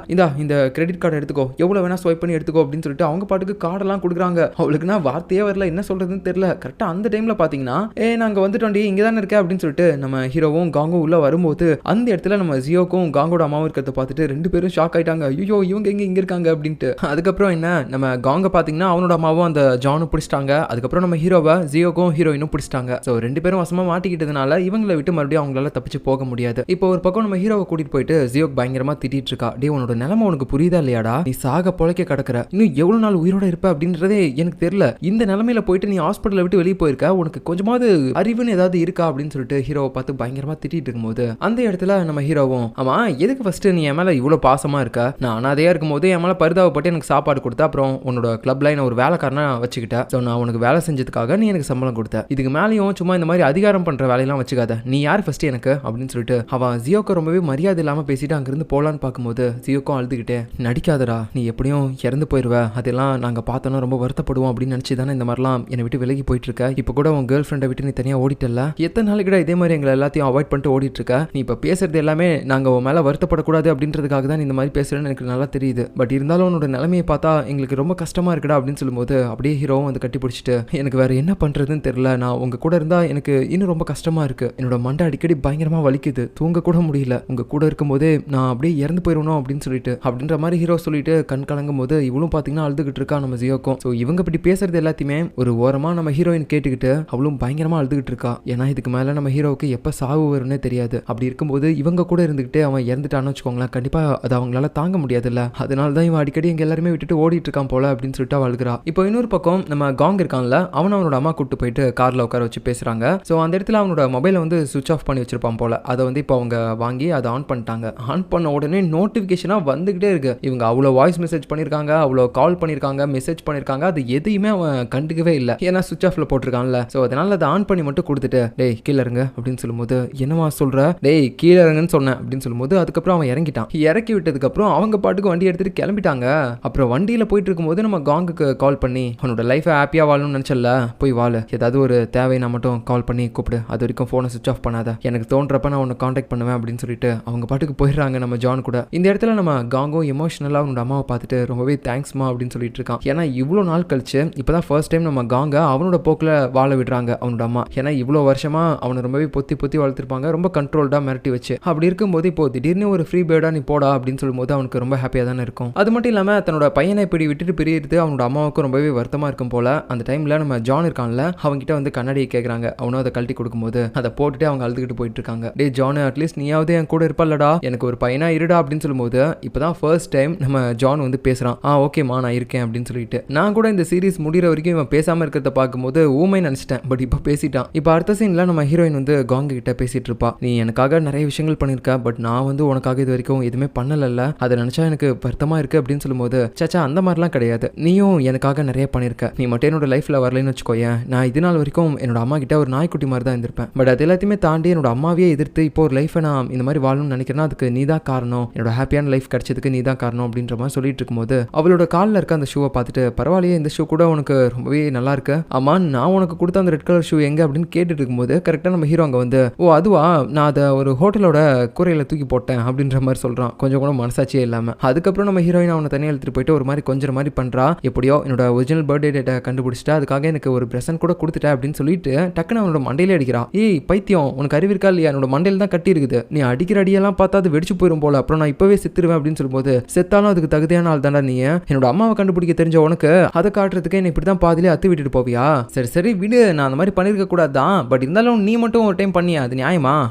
இந்த கிரெடிட் கார்டு எடுத்துக்கோ, எவ்வளவு வேணா ஸ்வைப் பண்ணி எடுத்துக்கோ அப்படின்னு சொல்லிட்டு அவங்க பாட்டுக்கு கார்டெல்லாம் கொடுக்குறாங்க. அவளுக்குன்னா வார்த்தையே வரல, என்ன சொல்றதுன்னு தெரியல. கரெக்டா அந்த டைம்ல பாத்தீங்கன்னா நாங்க வந்துட்டோண்டி இங்க தானே இருக்க அப்படின்னு சொல்லிட்டு நம்ம ஹீரோவும் காங்கும் உள்ள வரும்போது அந்த இடத்துல நம்ம ஜியோக்கும் காங்கோட அம்மாவும் இருக்கிறத பார்த்துட்டு ரெண்டு பேரும் ஷாக் ஆயிட்டாங்க. ஐயோ இவங்க இங்க இருக்காங்க அப்படின்ட்டு. அதுக்கப்புறம் என்ன நம்ம காங்க பாத்தீங்கன்னா அவனோட அம்மாவும் அந்த ஜானும் பிடிச்சிட்டாங்க. அதுக்கப்புறம் நம்ம ஹீரோவை ஜியோக்கும் ஹீரோயினும் பிடிச்சிட்டாங்க. ஸோ ரெண்டு பேரும் வசமா மாட்டிக்கிட்டதுனால இவங்களை விட்டு மறுபடியும் அவங்களால தப்பிச்சு போக முடியாது. இப்போ ஒரு பக்கம் நம்ம ஹீரோவை கூட்டிட்டு போயிட்டு ஜியோக் பயங்கரமா திட்டிட்டு இருக்கா. டே உன்னோட நிலைமை உனக்கு புரியுதா இல்லையாடா, நீ சாக பொழைக்க கிடக்குற, இன்னும் எவ்வளவு நாள் உயிரோட இருப்ப அப்படின்றதே எனக்கு தெரியல, இந்த நிலைமையில போயிட்டு நீ ஹாஸ்பிட்டலை விட்டு வெளியே போயிருக்க, உனக்கு கொஞ்சமாவது அறிவுன்னு ஏதாவது இருக்கா அப்படின்னு சொல்லிட்டு ஹீரோவை பார்த்து பயங்கரமா திட்டிட்டு இருக்கும்போது அந்த இடத்துல நம்ம ஹீரோவும் ஆமா எதுக்கு ஃபர்ஸ்ட் நீ என் மேல இவ்வளவு பாசமா இருக்க, நான் அனாதையா இருக்கும்போது என் மேல பரிதாபப்பட்டு எனக்கு சாப்பாடு கொடுத்த, அப்புறம் உன்னோட கிளப்ல என்ன ஒரு வேலைக்காரனா வச்சுக்கிட்ட, ஸோ நான் உனக்கு வேலை செஞ்சதுக்காக நீ எனக்கு சம்பளம் கொடுத்த, இதுக்கு மேலேயும் சும்மா இந்த மாதிரி அதிகாரம் பண்ற வேலையெல்லாம் வச்சுக்காத, நீ யார் ஃபர்ஸ்ட் எனக்கு அப்படின்னு சொல்லிட்டு அவன் ஜியோக்கு ரொம்பவே மரியாதை இல்லாம பேசிட்டு அங்கிருந்து போலான்னு பார்க்கும்போது ஜியோக்கும் அழுதுகிட்டே நடிக்காதடா, நீ எப்படியும் இறந்து போயிருவ, அதெல்லாம் நாங்க பார்த்தோன்னா ரொம்ப வருத்தப்படுவோம் அப்படின்னு நினைச்சு தானே இந்த மாதிரிலாம் என்னை விட்டு விலகி போயிட்டு இருக்க, இப்போ கூட உன் கேர்ள் ஃப்ரெண்டை விட்டு நீ தனியாக ஓடிட்டல, எத்தனை நாளைக்கு கூட இதே மாதிரி எங்களை எல்லாத்தையும் அவாய்ட் பண்ணிட்டு ஓடிட்டு இருக்க, நீ இப்போ பேசுறது எல்லாமே நாங்கள் உன் மேலே வருத்தப்படக்கூடாது அப்படின்றதுக்காக தான் இந்த மாதிரி பேசுறேன்னு எனக்கு நல்லா தெரியுது, பட் இருந்தாலும் உன்னோட நிலைமையை பார்த்தா எங்களுக்கு ரொம்ப கஷ்டமா இருக்குடா அப்படின்னு சொல்லும்போது அப்படியே ஹீரோவும் வந்து கட்டி பிடிச்சிட்டு எனக்கு வேற என்ன பண்றதுன்னு தெரியல, நான் உங்க கூட இருந்தா எனக்கு இன்னும் ரொம்ப கஷ்டமா இருக்கு, என்னோட மண்டை அடிக்கடி பயங்கரமா வலிக்குது, தூங்க கூட முடியல, உங்க கூட இருக்கும் போதே நான் அப்படியே இறந்து போயிடணும் அப்படின்னு சொல்லிட்டு அப்படின்ற மாதிரி ஹீரோ சொல்லிட்டு கண் கலங்கும் போது இவளும் பாத்தீங்கன்னா அழுதுகிட்டு இருக்கா நம்ம ஜியோக்கும். ஸோ இவங்க இப்படி பேசுறது எல்லாத்தையுமே ஒரு ஓரமா நம்ம ஹீரோயின் கேட்டுக்கிட்டு அவளும் பயங்கரமா அழுதுகிட்டு இருக்கா. ஏன்னா இதுக்கு மேல நம்ம ஹீரோவுக்கு எப்ப சாவு வரும்னே தெரியாது. அப்படி இருக்கும்போது இவங்க கூட இருந்துகிட்டு அவன் இறந்துட்டான்னு வச்சுக்கோங்களேன், கண்டிப்பா அது அவங்களால தாங்க முடியாதுல்ல, அதனால தான் இவன் அடிக்கடி எங்க எல்லாருமே விட்டுட்டு ஓடிட்டு இருக்கான் போல அப்படின்னு சொல்லிட்டு அழுகிறா. இப்போ இன்னொரு பக்கம் நம்ம காங் இருக்கான்ல, அவனோட அம்மா கூட்டு போயிட்டு கார்ல உட்கார வச்சு பேசுறாங்க. ஸோ அந்த இடத்துல அவனோட மொபைலை வந்து சுவிச் ஆஃப் பண்ணி வச்சிருப்பான் போல, அதை வந்து இப்போ அவங்க வாங்கி அதை ஆன் பண்ணிட்டாங்க. ஆன் பண்ண உடனே நோட்டிபிகேஷனா வந்துகிட்டே இருக்கு. இவங்க அவ்வளோ வாய்ஸ் மெசேஜ் பண்ணிருக்காங்க, அவ்வளோ கால் பண்ணிருக்காங்க, மெசேஜ் பண்ணிருக்காங்க, அது எதையுமே அவன் கண்டுக்கவே இல்லை, ஏன்னா சுவிச் ஆஃப்ல போட்டிருக்கான்ல. ஸோ அதனால அதை ஆன் பண்ணி மட்டும் கொடுத்துட்டு டேய் கீழே இருங்க அப்படின்னு சொல்லும்போது என்னவா சொல்ற, டேய் கீழே இருங்கன்னு சொன்னேன் அப்படின்னு சொல்லும்போது அதுக்கப்புறம் அவன் இறங்கிட்டான். இறக்கி விட்டதுக்கு அப்புறம் அவங்க பாட்டுக்கு வண்டி எடுத்துட்டு கிளம்பிட்டாங்க. அப்புறம் வண்டியில போயிட்டு இருக்கும்போது நம்ம காங்குக்கு கால் பண்ணி அவனோட லைஃபை ஹாப்பியா வாழணும்னு நினைச்சல, போய் வாழு, ஏதாவது ஒரு தேவைன்னா மட்டும் கால் பண்ணி கூப்பிடு, அது வரைக்கும் போனை சுவிச் ஆஃப் பண்ணாத, எனக்கு தோன்றப்ப நான் உன்னை கான்டாக்ட் பண்ணுவேன் அப்படின்னு சொல்லிட்டு அவங்க பாட்டுக்கு போயிடுறாங்க நம்ம ஜான் கூட. இந்த இடத்துல நம்ம காங்கும் எமோஷனலா அவனோட அம்மாவை பார்த்துட்டு ரொம்பவே தேங்க்ஸ்மா அப்படின்னு சொல்லிட்டு இருக்கான். ஏன்னா இவ்வளோ நாள் கழிச்சு இப்பதான் ஃபர்ஸ்ட் டைம் நம்ம காங்க அவனோட போக்கில் வாழ விடுறாங்க அவனோட அம்மா. ஏன்னா இவ்வளோ வருஷமா அவனை ரொம்பவே பொத்தி வளர்த்துருப்பாங்க, ரொம்ப கண்ட்ரோல்டா மிரட்டி வச்சு. அப்படி இருக்கும்போது இப்போ திடீர்னு ஒரு ஃப்ரீ பேர்டா நீ போடா அப்படின்னு சொல்லும்போது அவனுக்கு ரொம்ப ஹாப்பியா தானே இருக்கும். அது மட்டும் இல்லாம தன்னோட பையனை இப்படி விட்டுட்டு பிரியறது அவனோட அம்மாவுக்கும் ரொம்பவே வருத்தமா இருக்கும் போல. அந்த டைம்ல நம்ம ஜான் இருக்கான்ல, அவன்கிட்ட வந்து கண்ணாடியை கேட்கறாங்க. அவனும் அதை கழட்டி கொடுக்கும்போது அதை போட்டுட்டு அவங்க அழுதுகிட்டு போயிட்டு இருக்காங்க. டே ஜான், அட்லீஸ்ட் நீயாவது என் கூட இருப்பல்லடா, எனக்கு ஒரு பையனா இருடா அப்படின்னு சொல்லும்போது இப்பதான் ஃபர்ஸ்ட் டைம் நம்ம ஜான் வந்து பேசுறான். ஓகேமா நான் இருக்கேன் அப்படின்னு சொல்லிட்டு. நான் கூட இந்த சீரிஸ் முடிகிற வரைக்கும் இவன் பேசாம இருக்கிறத பார்க்கும்போது ஊமை நினைச்சிட்டேன். பட் இப்போ பேசிட்டான். இப்போ அடுத்த சீன்ல நம்ம ஹீரோயின் வந்து காங் கிட்ட பேசிட்டு இருப்பா. நீ எனக்காக நிறைய விஷயங்கள் பண்ணிருக்க, பட் நான் வந்து உனக்காக இது வரைக்கும் எதுவுமே பண்ணல, அதை நினைச்சா எனக்கு வருத்தமா இருக்கு அப்படின்னு சொல்லும்போது, சச்சா அந்த மாதிரிலாம் கிடையாது, நீயும் எனக்காக நிறைய பண்ணிருக்க, நீ மட்டும் என்னோட லைஃப்ல வரலன்னு வச்சுக்கோயேன், நான் இது நாள் வரைக்கும் என்னோட அம்மா கிட்ட ஒரு நாய்க்குட்டி மாதிரி தான் இருந்திருப்பேன். பட் அது எல்லாத்தையுமே தாண்டி என்னோட அம்மாவே எதிர்த்து இப்போ ஒரு லைஃபை நான் இந்த மாதிரி வாழணும்னு நினைக்கிறேன்னா அதுக்கு நீ தான் காரணம், என்னோட ஹாப்பியான லைஃப் கிடைச்சதுக்கு நீ தான் காரணம் அப்படின்ற மாதிரி சொல்லிட்டு இருக்கும்போது அவளோட காலில் இருக்க அந்த ஷூவை பார்த்துட்டு, பரவாயில்லையே இந்த ஷூ கூட உனக்கு ரொம்பவே நல்லா இருக்கு, ஆமா நான் உனக்கு கொடுத்த அந்த ரெட் கலர் ஷூ எங்க அப்படின்னு கேட்டுட்டு இருக்கும்போது கரெக்டா நம்ம ஹீரோ அங்க வந்து, ஓ அதுவா, நான் அதை ஒரு ஹோட்டலோட கூரையில தூக்கி போட்டேன் அப்படின்ற மாதிரி சொல்றான். கொஞ்சம் கூட மனசாட்சியே இல்லாம. அதுக்கப்புறம் நம்ம ஹீரோயின் அவனை தனியாக எடுத்துட்டு போயிட்டு ஒரு மாதிரி கொஞ்சம் மாதிரி பண்றா. எப்படியோ என்னோட ஒரிஜினல் பர்த்டே டேட்டை கண்டுபிடிச்சிட்டா, அதுக்காக எனக்கு ஒரு பிரசன்ட் கூட கொடுத்துட்டேன் அப்படின்னு சொல்லிட்டு டக்குன்னு அவனோட மண்டையில அடிக்கிறா. ஏய் பைத்தியம், உனக்கு அறிவு இருக்கா இல்லையா, என்னோட மண்டையில தான் கட்டி இருக்குது, நீ அடிக்கிற அடியெல்லாம் பார்த்தா அது வெடிச்சு போயிடும் போல, அப்புறம் நான் இப்பவே செத்துருவேன் அப்படின்னு சொல்லும்போது, செத்தாலும் அதுக்கு தகுதியான ஆள் தாண்டா நீ, என்னோட அம்மாவை கண்டுபிடிக்க தெரிஞ்ச உனக்கு அதை காட்டுறதுக்கு என்ன இப்படிதான் பாதிலே அத்து விட்டுட்டு போவியா, சரி சரி விடு, நான் அந்த மாதிரி பண்ணிருக்க கூடாதான், பட் இருந்தாலும் நீ மட்டும் ஒரு டைம் பண்ணியா, அது நியாயமா,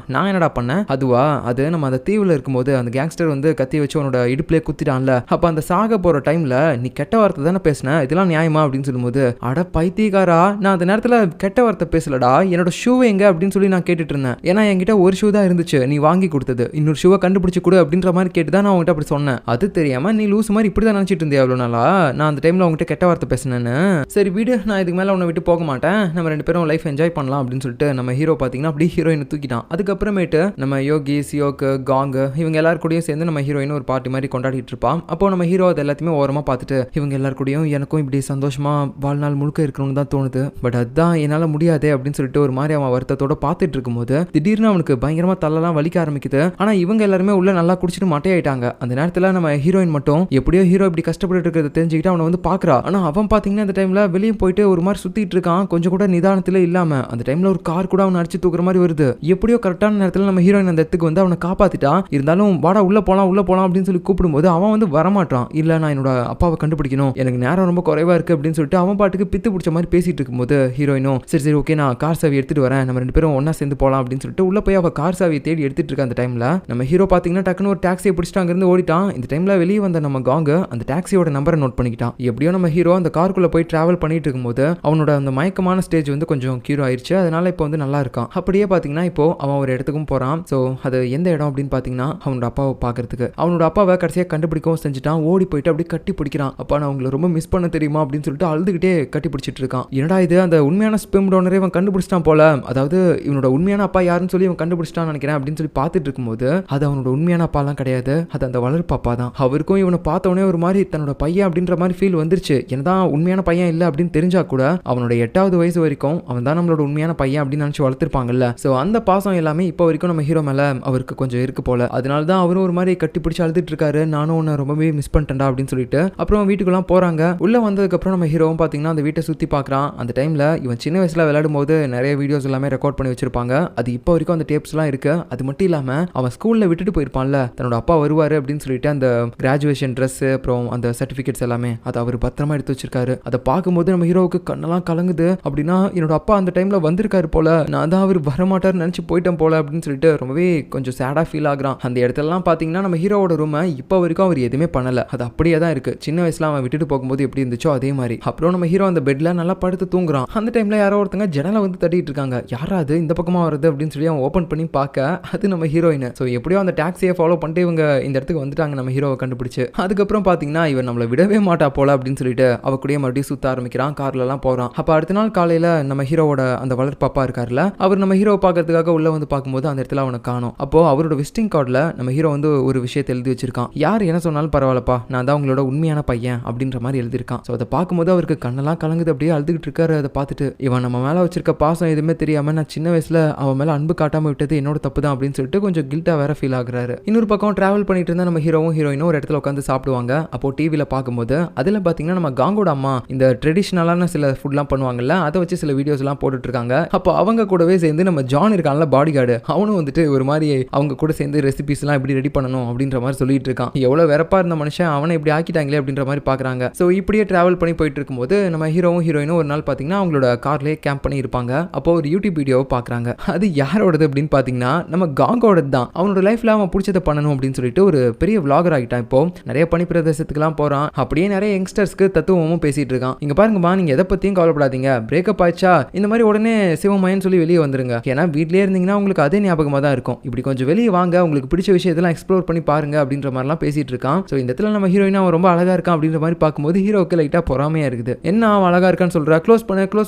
நான் என்னடா பண்ணேன், அதுவா, அது நம்ம அந்த தீவுல இருக்கும்போது அந்த கேங்ஸ்டர் வந்து கத்தி வச்சு உன்னோட இடுப்புல குத்திட்டான்ல, அப்ப அந்த சாக போற டைம்ல நீ கெட்ட வார்த்தை தானே பேசின, இதெல்லாம் நியாயமா அப்படின்னு சொல்லும்போது, அட பைத்தியக்காரா, நான் அந்த நேரத்துல கெட்ட வார்த்தை பேசலடா, என்னோட ஷூ எங்க அப்படின்னு சொல்லி நான் கேட்டுட்டு இருந்தேன், ஏன்னா என்கிட்ட ஒரு ஷூ தான் இருந்துச்சு, நீ வாங்கி கொடுத்தது, இன்னொரு ஷூவை கண்டுபிடிச்சு கொடு அப்படின்ற மாதிரி கேட்டுதான் நான் உங்ககிட்ட அப்படி சொன்னேன், அது தெரியாம நீ லூஸ் மாதிரி இப்படிதான் நினைச்சிட்டு இருந்தியா அவ்வளவு நாளா, நான் அந்த டைம்ல உங்ககிட்ட கெட்ட வார்த்தை பேசினேன்னு, சரி வீடு, நான் இதுக்கு மேல உன்னை விட்டு போக மாட்டேன், நம்ம ரெண்டு பேரும் லைஃப் என்ஜாய் பண்ணலாம் அப்படின்னு சொல்லிட்டு நம்ம ஹீரோ பாத்தீங்கன்னா அப்படியே ஹீரோயினை தூக்கிட்டான். அதுக்கப்புறமேட்டு நம்ம யோகி, சியோக்கு, காங் இவங்க எல்லாரும் கூடயும் சேர்ந்து நம்ம ஹீரோயின் ஒரு பார்ட்டி மாதிரி கொண்டாடிட்டு இருப்பான். அப்போ நம்ம ஹீரோ அது எல்லாத்தையுமே ஓரமா பார்த்துட்டு, இவங்க எல்லாரும் கூடயும் எனக்கும் இப்படி சந்தோஷமா வாழ்நாள் முழுக்க இருக்கணும்னு தான் தோணுது, பட் அதுதான் என்னால முடியாதே அப்படின்னு சொல்லிட்டு ஒரு மாதிரி அவன் வருத்தத்தோட பார்த்துட்டு இருக்கும்போது திடீர்னு அவனுக்கு பயங்கரமா தள்ளலாம் வலிக்க ஆரம்பிக்குது. ஆனா இவங்க எல்லாருமே உள்ள நல்லா குடிச்சிட்டு மட்டையாயிட்டாங்க. அந்த நேரத்துல நம்ம ஹீரோயின் மட்டும் எப்படியோ ஹீரோ இப்படி கஷ்டப்பட்டு இருக்கிறத தெரிஞ்சுக்கிட்டு அவனை வந்து பாக்குறா. ஆனா அவன் பாத்தீங்கன்னா அந்த டைம்ல வெளியே போயிட்டு ஒரு மாதிரி சுத்திட்டு இருக்கான், கொஞ்சம் கூட நிதானத்துல இல்லாம. அந்த டைம்ல ஒரு கார் கூட அவனை அடிச்சு தூக்குற மாதிரி வருது. எப்படியோ கரெக்டான நேரத்துல நம்ம ஹீரோயின் அந்த இடத்துக்கு வந்து அவனை காப்பாத்திட்டா. இருந்தாலும் வாடா உள்ள போலாம் அப்படின்னு சொல்லி கூப்பிடும்போது அவன் வந்து வரமாட்டான். இல்ல நான் என்னோட அப்பாவை கண்டுபிடிக்கணும், எனக்கு நேரம் ரொம்ப குறைவா இருக்கு அப்படின்னு சொல்லிட்டு அவன் பாட்டுக்கு பித்து பிடிச்ச மாதிரி பேசிட்டு இருக்கும்போது ஹீரோயினும் சரி சரி ஓகே நான் கார் சாவி எடுத்துட்டு வரேன், நம்ம ரெண்டு பேரும் ஒன்னா சேர்ந்து போலாம் அப்படின்னு சொல்லிட்டு உள்ள போய் அவ கார் சாவியை தேடி எடுத்துட்டு இருக்க. அந்த டைம்ல நம்ம ஹீரோ பாத்தீங்கன்னா டக்குன்னு ஒரு டாக்ஸியை பிடிச்சிட்டு அங்க இருந்து ஓடிட்டான். இந்த டைம்ல வெளியே வந்த நம்ம காங்க அந்த டாக்ஸியோட நம்பரை நோட் பண்ணிக்கிட்டான். எப்படியோ நம்ம ஹீரோ அந்த காருக்குள்ள போய் டிராவல் பண்ணிட்டு இருக்கும்போது அவனோட அந்த மயக்கமான ஸ்டேஜ் வந்து கொஞ்சம் கியூர் ஆயிடுச்சு. அதனால இப்போ வந்து நல்லா இருக்கான். அப்படியே பாத்தீங்கன்னா இப்போ அவன் ஒரு இடத்துக்கும் போறான். சோ அது எந்த இடம் அப்படின்னு பாத்தீங்கன்னா அவனோட அப்பாவை பாக்குறதுக்கு. அவனோட அப்பாவை கடைசியா கண்டுபிடிக்கவும் செஞ்சுட்டான். ஓடி போயிட்டு அப்படியே கட்டி பிடிக்கிறான். அப்பா நான் உங்களை ரொம்ப மிஸ் பண்ண தெரியுமா அப்படின்னு சொல்லிட்டு அழுதுகிட்டே கட்டி பிடிச்சிட்டு இருக்கான். என்னடா இது, அந்த உண்மையான ஸ்பெம் டோனரை இவன் கண்டுபிடிச்சிட்டான் போல, அதாவது இவனோட உண்மையான அப்பா யாருன்னு சொல்லி இவன் கண்டுபிடிச்சிட்டான்னு நினைக்கிறேன் அப்படின்னு சொல்லி பார்த்துட்டு இருக்கும்போது அது அவனோட உண்மையான அப்பாலாம் கிடையாது, அது அந்த வளர்ப்பு அப்பா தான். அவருக்கும் இவனை பார்த்தவனே ஒரு மாதிரி தன்னோட பையன் அப்படின்ற மாதிரி ஃபீல் வந்துருச்சு. என்னதான் உண்மையான பையன் இல்லை அப்படின்னு தெரிஞ்சா கூட அவனோட 8வது வயசு வரைக்கும் அவன் தான் நம்மளோட உண்மையான பையன் அப்படின்னு நினைச்சு வளர்த்திருப்பாங்கல்ல. சோ அந்த பாசம் எல்லாமே இப்போ வரைக்கும் நம்ம ஹீரோ மேல அவருக்கு கொஞ்சம் இருக்கு போல. அதனால தான் அவரும் ஒரு மாதிரி கட்டி பிடிச்சி அழுதுட்டு இருக்காரு. நானும் உன்னை ரொம்பவே மிஸ் பண்ணிட்டேன்டா அப்படின்னு சொல்லிட்டு அப்புறம் வீட்டுக்குலாம் போறாங்க. உள்ள வந்ததுக்கு அப்புறம் நம்ம ஹீரோவும் பாத்தீங்கன்னா அந்த வீட்டை சுத்தி பார்க்கறான். அந்த டைம்ல இவன் சின்ன வயசுல விளையாடும் போது நிறைய வீடியோஸ் எல்லாமே ரெக்கார்ட் பண்ணி வச்சிருப்பாங்க. அது இப்போ வரைக்கும் அந்த டேப்ஸ் எல்லாம் இருக்கு. அது மட்டும் இல்லாம அவன் ஸ்கூல்ல விட்டுட்டு போயிருப்பான்ல, தன்னோட அப்பா வருவாரு அப்படின்னு சொல்லிட்டு அந்த கிராஜுவேஷன் ட்ரெஸ் அப்புறம் அந்த சர்டிபிகேட்ஸ் எல்லாமே அதை அவர் பத்திரமா எடுத்து வச்சிருக்காரு. அதை பார்க்கும்போது நம்ம ஹீரோவுக்கு கண்ணெல்லாம் கலங்குது. அப்படின்னா என்னோட அப்பா அந்த டைம்ல வந்திருக்காரு போல, நான் தான் அவர் வரமாட்டாருன்னு நினைச்சு போயிட்டேன் போல அப்படின்னு சொல்லிட்டு ரொம்பவே கொஞ்சம் சேடா ஃபீல் ஆகுறான். அந்த இடத்துலலாம் பாத்தீங்கன்னா நம்ம ஹீரோவோட ரூமை இப்போ வரைக்கும் அவர் எதுவுமே பண்ணல, அது அப்படியே தான் இருக்கு. சின்ன வயசுல அவன் விட்டுட்டு போகும்போது எப்படி இருந்துச்சோ அதே மாதிரி. அப்புறம் நம்ம ஹீரோ அந்த பெட்ல நல்லா படுத்து தூங்குறான். அந்த டைம்ல யாரோ ஒருத்தங்க ஜன்னலை வந்து தட்டிட்டு இருக்காங்க. யாராவது இந்த பக்கமா வருது அப்படின்னு சொல்லி அவன் ஓபன் பண்ணி பார்க்க அது நம்ம ஹீரோயின். ஸோ எப்படியோ அந்த டாக்ஸியை ஃபாலோ பண்ணிட்டு இவங்க இந்த இடத்துக்கு வந்துட்டாங்க நம்ம ஹீரோவை கண்டுபிடிச்சு. அதுக்கப்புறம் பாத்தீங்கன்னா இவன் நம்மளை விடவே மாட்டா போல அப்படின்னு சொல்லிட்டு அவ கூடயே மறுபடியும் சுத்த ஆரம்பிக்கிறான், கார்ல எல்லாம் போறான். அப்ப அடுத்த நாள் காலையில நம்ம ஹீரோவோட அந்த வளர்ப்பாப்பா இருக்காருல்ல, அவர் நம்ம ஹீரோவை பார்க்கறதுக்காக உள்ள வந்து பார்க்கும்போது அந்த இடத்துல அவனை காணோம். அப்போ அவரோட விசிட்டிங் கார்டுல நம்ம ஹீரோ வந்து ஒரு விஷயத்தை எழுதி வச்சிருக்கான். யார் என்ன சொன்னாலும் பரவாயில்லப்பா, நான் தான் உங்களோட உண்மையான பையன் அப்படின்ற மாதிரி எழுதியிருக்கான். ஸோ அதை பார்க்கும்போது அவருக்கு கண்ணெல்லாம் கலங்குது. அப்படியே அழுதுகிட்டு இருக்காரு. அதை பார்த்துட்டு இவன் நம்ம மேல வச்சிருக்க பாசம் எதுவுமே தெரியாம நான் சின்ன வயசுல அவன் மேல அன்பு காட்டாம விட்டது என்னோட தப்பு தான் அப்படின்னு சொல்லிட்டு கொஞ்சம் கில்ட்டா வேற ஃபீல் ஆகுறாரு. இன்னொரு பக்கம் டிராவல் பண்ணிட்டு இருந்தா நம்ம ஹீரோவும் ஹீரோயினும் ஒரு இடத்துல உட்காந்து சாப்பிடுவாங்க. அப்போ டிவில பார்க்கும்போது அதுல பாத்தீங்கன்னா நம்ம காங்கோட அம்மா இந்த ட்ரெடிஷனலான சில ஃபுட்லாம் பண்ணுவாங்கல்ல, அதை வச்சு சில வீடியோஸ் எல்லாம் போட்டுட்டு இருக்காங்க. அப்போ அவங்க கூடவே சேர்ந்து நம்ம ஜான் இருக்கான்ல பாடி கார்டு, அவனும் வந்துட்டு ஒரு மாதிரி அவங்க கூட சேர்ந்து ரெசிபிஸ் எல்லாம் எப்படி ரெடி பண்ணணும் அப்படின்ற மாதிரி சொல்லிட்டு இருக்கான். எவ்வளவு வெறப்பா இருந்த மனுஷன் அவனை இப்படி ஆக்கிட்டாங்களே அப்படின்ற மாதிரி பார்க்குறாங்க. ஸோ இப்படியே ட்ராவல் பண்ணி போயிட்டு இருக்கும்போது நம்ம ஹீரோவும் ஹீரோயினும் ஒரு நாள் பார்த்தீங்கன்னா அவங்களோட கார்லேயே கேம்ப் பண்ணி இருப்பாங்க. அப்போ ஒரு யூடியூப் வீடியோவை பார்க்குறாங்க. அது யாரோடது அப்படின்னு பார்த்தீங்கன்னா நம்ம காங்கோடது தான். அவனோட லைஃப்ல அவன் பிடிச்சதை பண்ணணும் அப்படின்னு சொல்லிட்டு ஒரு பெரிய விளாகர் ஆகிட்டான். இப்போ நிறைய பனி பிரதேசத்துக்குலாம் போகிறான். அப்படியே நிறைய யங்ஸ்டர்ஸ்க்கு தத்துவமும் பேசிட்டு இருக்கான். இங்க பாருங்கம்மா, நீங்க எதை பத்தியும் கவலைப்படாதீங்க. பிரேக்கப் ஆயிடுச்சா இந்த மாதிரி உடனே சிவமயன்னு சொல்லி வெளியே வந்துருங்க. ஏன்னா வீட்லயே இருந்தீங்கன்னா உங்களுக்கு அதே ஞாபகமாக தான் இருக்கும். இப்படி கொஞ்சம் வெளியே வாங்க, உங்களுக்கு பிடிச்ச விஷயத்தெல்லாம் எக்ஸ்ப்ளோர் பண்ணி பாருங்க அப்படின்ற மாதிரிலாம் பேசிட்டு இருக்கான். ஸோ இந்த இடத்துல நம்ம ஹீரோயினா அவன் ரொம்ப அழகா இருக்கான் அப்படின்ற மாதிரி பார்க்கும்போது ஹீரோக்கு லைட்டா பொறாமையா இருக்குது. என்ன அவன் அழகா இருக்கான்னு சொல்றா, க்ளோஸ்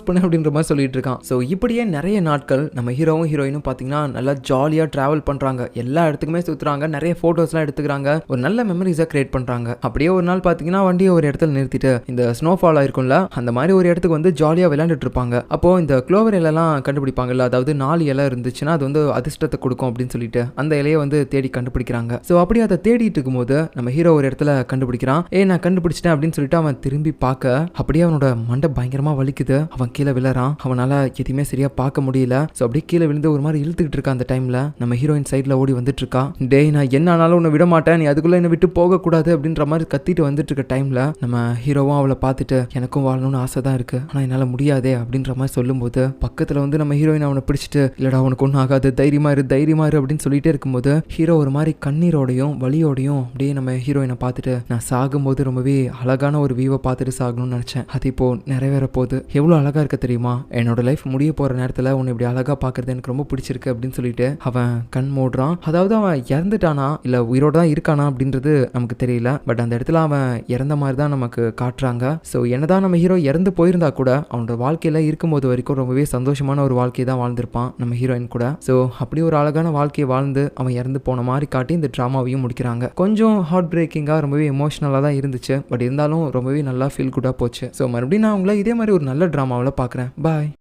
பண்ணு அப்படின்ற மாதிரி சொல்லிட்டு இருக்கான். ஸோ இப்படியே நிறைய நாட்கள் நம்ம ஹீரோவும் ஹீரோயினும் பார்த்தீங்கன்னா நல்லா ஜாலியா டிராவல் பண்றாங்க. எல்லா இடத்துக்குமே சுத்துறாங்க. நிறைய போட்டோஸ்லாம் எடுத்துக்கிறாங்க. ஒரு நல்ல மெமரிஸை கிரியேட் பண்றாங்க. அப்படியே ஒரு நாள் பார்த்தீங்கன்னா வண்டியை ஒரு இடத்துல நிறுத்திட்டு இந்த ஸ்னோஃபால் ஆயிருக்கும்ல அந்த மாதிரி ஒரு இடத்துக்கு வந்து ஜாலியா விளையாண்டுட்டு இருப்பாங்க. அப்போ இந்த க்ளோவர் இலையெல்லாம் கண்டுபிடிப்பாங்கல்ல, அதாவது 4 இலை இருந்துச்சுன்னா அது வந்து அதிர்ஷ்டத்தை கொடுக்கும் அப்படின்னு சொல்லிட்டு அந்த இலையை வந்து தேடி கண்டுபிடிக்கிறாங்க. ஸோ அப்படியே அதை தேடிட்டு இருக்கும்போது நம்ம ஹீரோ ஒரு இடத்துல கண்டுபிடிக்கிறான். நான் கண்டுபிடிச்சிட்டேன் அப்படின்னு சொல்லிட்டு அவன் திரும்பி பார்க்க அப்படியே அவனோட மண்டை பயங்கரமா வலிக்குது. அவன் கீழே விழறான். அவனால எதுவுமே சரியா பார்க்க முடியல. ஸோ அப்படியே கீழே விழுந்து ஒரு மாதிரி இழுத்துக்கிட்டு இருக்கா. அந்த டைம்ல நம்ம ஹீரோயின் சைட்ல ஓடி வந்துட்டு இருக்கா. டேய், நான் என்ன ஆனாலும் உன்னை விட மாட்டேன், நீ அதுக்குள்ள என்ன விட்டு போக கூடாது அப்படின்ற மாதிரி கத்திட்டு வந்துட்டு இருக்க டைம்ல நம்ம ஹீரோவும் அவளை பார்த்துட்டு எனக்கும் வாழணும்னு ஆசை தான் இருக்கு, ஆனா என்னால முடியாதே அப்படின்ற மாதிரி சொல்லும்போது பக்கத்துல வந்து நம்ம ஹீரோயின் அவனை பிடிச்சிட்டு இல்லடா உனக்கு ஒன்றும் ஆகாது, தைரியமா இரு அப்படின்னு சொல்லிட்டே இருக்கும்போது ஹீரோ ஒரு மாதிரி கண்ணீரோடையும் வலியோடையும் அப்படியே நம்ம ஹீரோயினை பார்த்துட்டு நான் சாகும்போது ரொம்பவே அழகான ஒரு வியூவை பார்த்துட்டு சாகணும்னு நினைச்சேன், அது இப்போ நிறைவேற போகுது, எவ்வளவு அழகா இருக்க தெரியுமா, என்னோட லைஃப் முடிய போற நேரத்துல உன்னை இப்படி அழகா பாக்குறது எனக்கு ரொம்ப பிடிச்சிருக்கு அப்படின்னு சொல்லிட்டு அவன் கண் மூடுறான். அதாவது அவன் இறந்துட்டானா இல்ல உயிரோட தான் இருக்கானா அப்படின்றது நமக்கு தெரியல. பட் அந்த இடத்துல அவன் இறந்த மாதிரி தான் நமக்கு காட்டுறாங்க. ஸோ என்னதான் நம்ம ஹீரோ இறந்து போயிருந்தா கூட அவனோட வாழ்க்கையில இருக்கும்போது வரைக்கும் ரொம்பவே சந்தோஷமான ஒரு வாழ்க்கையை தான் வாழ்ந்திருப்பான் நம்ம ஹீரோயின் கூட. ஸோ அப்படி ஒரு அழகான வாழ்க்கையை வாழ்ந்து அவன் இறந்து போன மாதிரி காட்டி இந்த ட்ராமாவையும் முடிக்கிறாங்க. கொஞ்சம் ஹார்ட் பிரேக்கிங்காக ரொம்பவே எமோஷனலாக தான் இருந்துச்சு. பட் இருந்தாலும் ரொம்பவே நல்லா ஃபீல் குட்டாக போச்சு. ஸோ மறுபடியும் நான் உங்களை இதே மாதிரி ஒரு நல்ல ட்ராமாவில் பார்க்குறேன். பாய்.